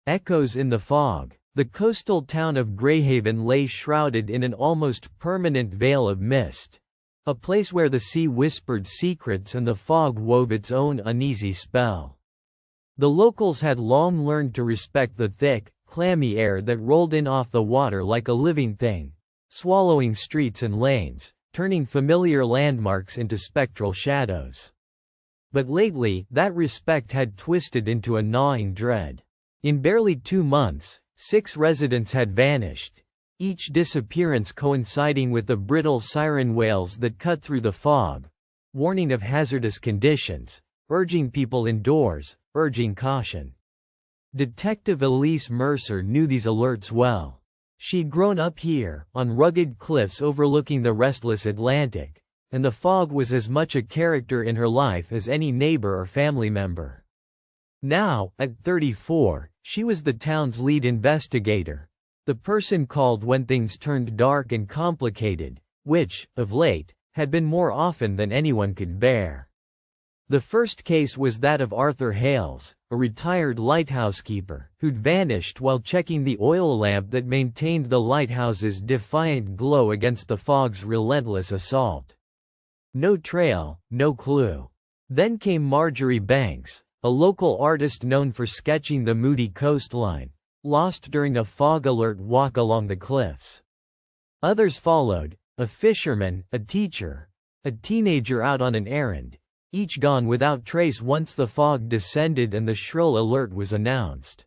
Echoes in the fog. The coastal town of Greyhaven lay shrouded in an almost permanent veil of mist, a place where the sea whispered secrets and the fog wove its own uneasy spell. The locals had long learned to respect the thick, clammy air that rolled in off the water like a living thing, swallowing streets and lanes, turning familiar landmarks into spectral shadows. But lately, that respect had twisted into a gnawing dread. In barely 2 months, 6 residents had vanished, each disappearance coinciding with the brittle siren wails that cut through the fog, warning of hazardous conditions, urging people indoors, urging caution. Detective Elise Mercer knew these alerts well. She'd grown up here, on rugged cliffs overlooking the restless Atlantic, and the fog was as much a character in her life as any neighbor or family member. Now, at 34, she was the town's lead investigator, the person called when things turned dark and complicated, which, of late, had been more often than anyone could bear. The first case was that of Arthur Hales, a retired lighthouse keeper, who'd vanished while checking the oil lamp that maintained the lighthouse's defiant glow against the fog's relentless assault. No trail, no clue. Then came Marjorie Banks, a local artist known for sketching the moody coastline, lost during a fog alert walk along the cliffs. Others followed, a fisherman, a teacher, a teenager out on an errand, each gone without trace once the fog descended and the shrill alert was announced.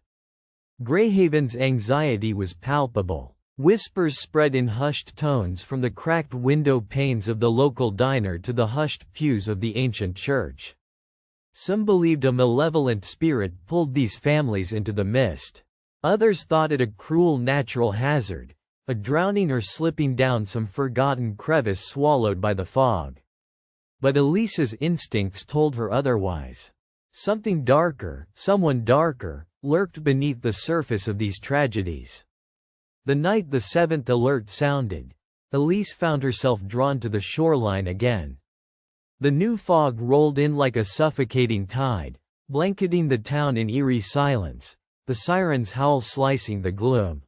Greyhaven's anxiety was palpable. Whispers spread in hushed tones from the cracked window panes of the local diner to the hushed pews of the ancient church. Some believed a malevolent spirit pulled these families into the mist. Others thought it a cruel natural hazard, a drowning or slipping down some forgotten crevice swallowed by the fog. But Elise's instincts told her otherwise. Something darker, someone darker, lurked beneath the surface of these tragedies. The night the 7th alert sounded, Elise found herself drawn to the shoreline again. The new fog rolled in like a suffocating tide, blanketing the town in eerie silence, the siren's howl slicing the gloom.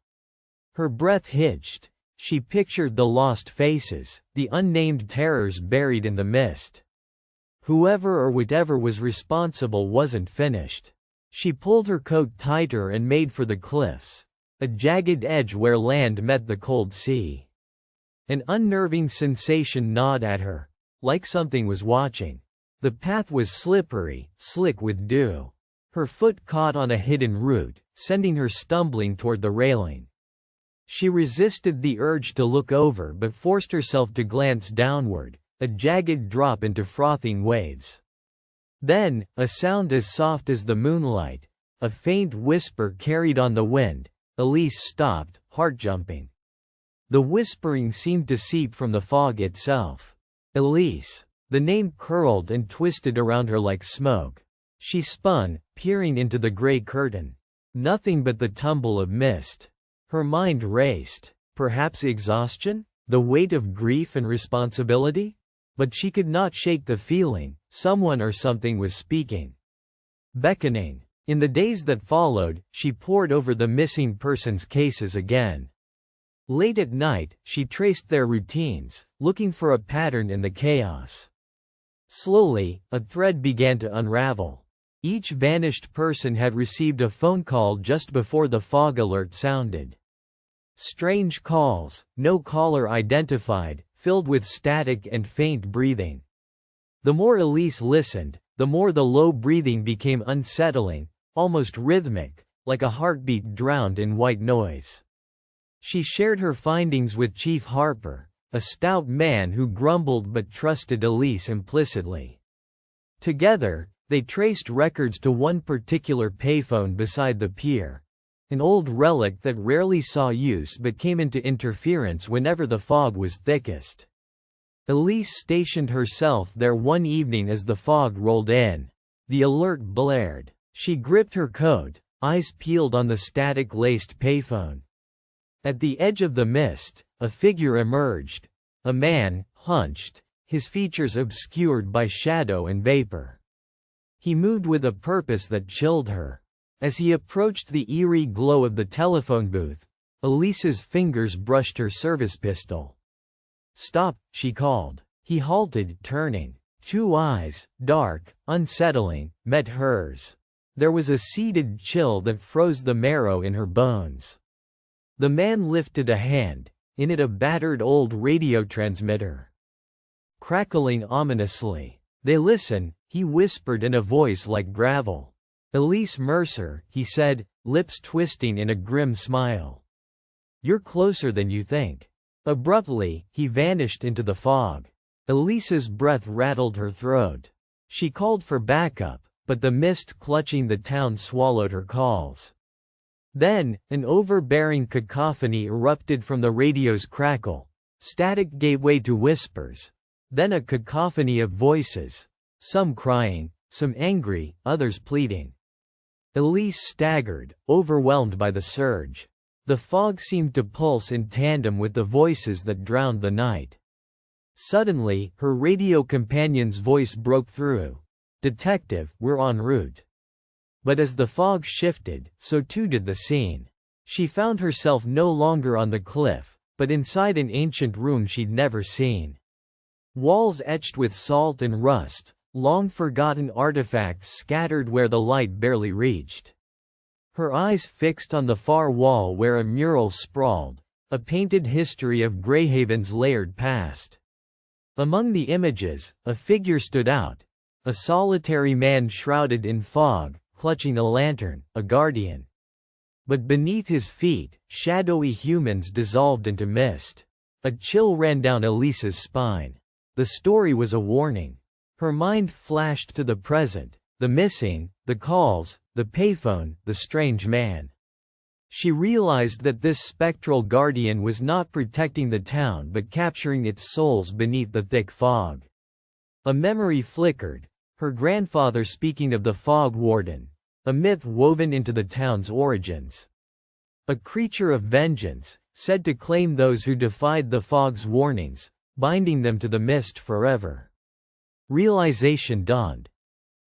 Her breath hitched. She pictured the lost faces, the unnamed terrors buried in the mist. Whoever or whatever was responsible wasn't finished. She pulled her coat tighter and made for the cliffs, a jagged edge where land met the cold sea. An unnerving sensation gnawed at her, like something was watching. The path was slippery, slick with dew. Her foot caught on a hidden root, sending her stumbling toward the railing. She resisted the urge to look over but forced herself to glance downward, a jagged drop into frothing waves. Then, a sound as soft as the moonlight, a faint whisper carried on the wind. Elise stopped, heart-jumping. The whispering seemed to seep from the fog itself. Elise. The name curled and twisted around her like smoke. She spun, peering into the gray curtain. Nothing but the tumble of mist. Her mind raced. Perhaps exhaustion? The weight of grief and responsibility? But she could not shake the feeling. Someone or something was speaking. Beckoning. In the days that followed, she pored over the missing persons cases again. Late at night, she traced their routines, looking for a pattern in the chaos. Slowly, a thread began to unravel. Each vanished person had received a phone call just before the fog alert sounded. Strange calls, no caller identified, filled with static and faint breathing. The more Elise listened, the more the low breathing became unsettling, almost rhythmic, like a heartbeat drowned in white noise. She shared her findings with Chief Harper, a stout man who grumbled but trusted Elise implicitly. Together, they traced records to one particular payphone beside the pier, an old relic that rarely saw use but came into interference whenever the fog was thickest. Elise stationed herself there one evening as the fog rolled in. The alert blared. She gripped her coat, eyes peeled on the static-laced payphone. At the edge of the mist, a figure emerged. A man, hunched, his features obscured by shadow and vapor. He moved with a purpose that chilled her. As he approached the eerie glow of the telephone booth, Elise's fingers brushed her service pistol. "Stop," she called. He halted, turning. Two eyes, dark, unsettling, met hers. There was a seated chill that froze the marrow in her bones. The man lifted a hand, in it a battered old radio transmitter. Crackling ominously. "They listen," he whispered in a voice like gravel. "Elise Mercer," he said, lips twisting in a grim smile. "You're closer than you think." Abruptly, he vanished into the fog. Elise's breath rattled her throat. She called for backup, but the mist clutching the town swallowed her calls. Then, an overbearing cacophony erupted from the radio's crackle. Static gave way to whispers. Then a cacophony of voices. Some crying, some angry, others pleading. Elise staggered, overwhelmed by the surge. The fog seemed to pulse in tandem with the voices that drowned the night. Suddenly, her radio companion's voice broke through. "Detective, we're en route." But as the fog shifted, so too did the scene. She found herself no longer on the cliff, but inside an ancient room she'd never seen. Walls etched with salt and rust, long-forgotten artifacts scattered where the light barely reached. Her eyes fixed on the far wall where a mural sprawled, a painted history of Greyhaven's layered past. Among the images, a figure stood out, a solitary man shrouded in fog, clutching a lantern, a guardian. But beneath his feet, shadowy humans dissolved into mist. A chill ran down Elise's spine. The story was a warning. Her mind flashed to the present, the missing, the calls, the payphone, the strange man. She realized that this spectral guardian was not protecting the town but capturing its souls beneath the thick fog. A memory flickered, her grandfather speaking of the fog warden, a myth woven into the town's origins. A creature of vengeance, said to claim those who defied the fog's warnings, binding them to the mist forever. Realization dawned.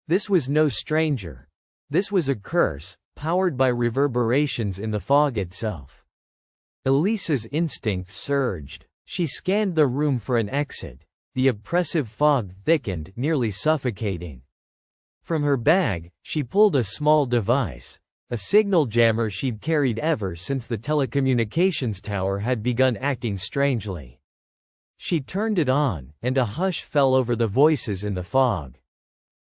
This was no stranger. This was a curse, powered by reverberations in the fog itself. Elise's instincts surged. She scanned the room for an exit. The oppressive fog thickened, nearly suffocating. From her bag, she pulled a small device, a signal jammer she'd carried ever since the telecommunications tower had begun acting strangely. She turned it on, and a hush fell over the voices in the fog.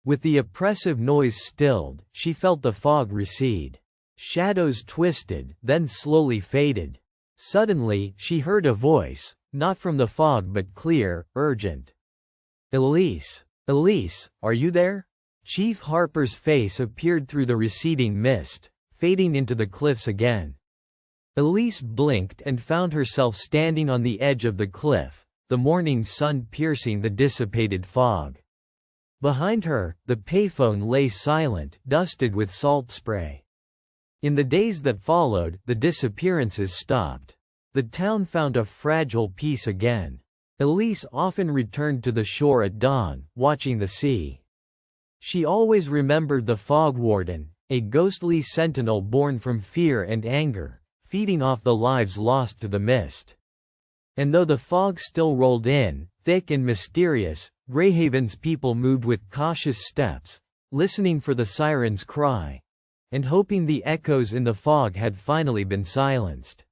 With the oppressive noise stilled, she felt the fog recede. Shadows twisted, then slowly faded. Suddenly, she heard a voice, not from the fog but clear, urgent. "Elise! Elise, are you there?" Chief Harper's face appeared through the receding mist, fading into the cliffs again. Elise blinked and found herself standing on the edge of the cliff, the morning sun piercing the dissipated fog. Behind her, the payphone lay silent, dusted with salt spray. In the days that followed, the disappearances stopped. The town found a fragile peace again. Elise often returned to the shore at dawn, watching the sea. She always remembered the fog warden, a ghostly sentinel born from fear and anger, feeding off the lives lost to the mist. And though the fog still rolled in, thick and mysterious, Greyhaven's people moved with cautious steps, listening for the siren's cry, and hoping the echoes in the fog had finally been silenced.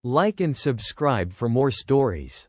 Like and subscribe for more stories.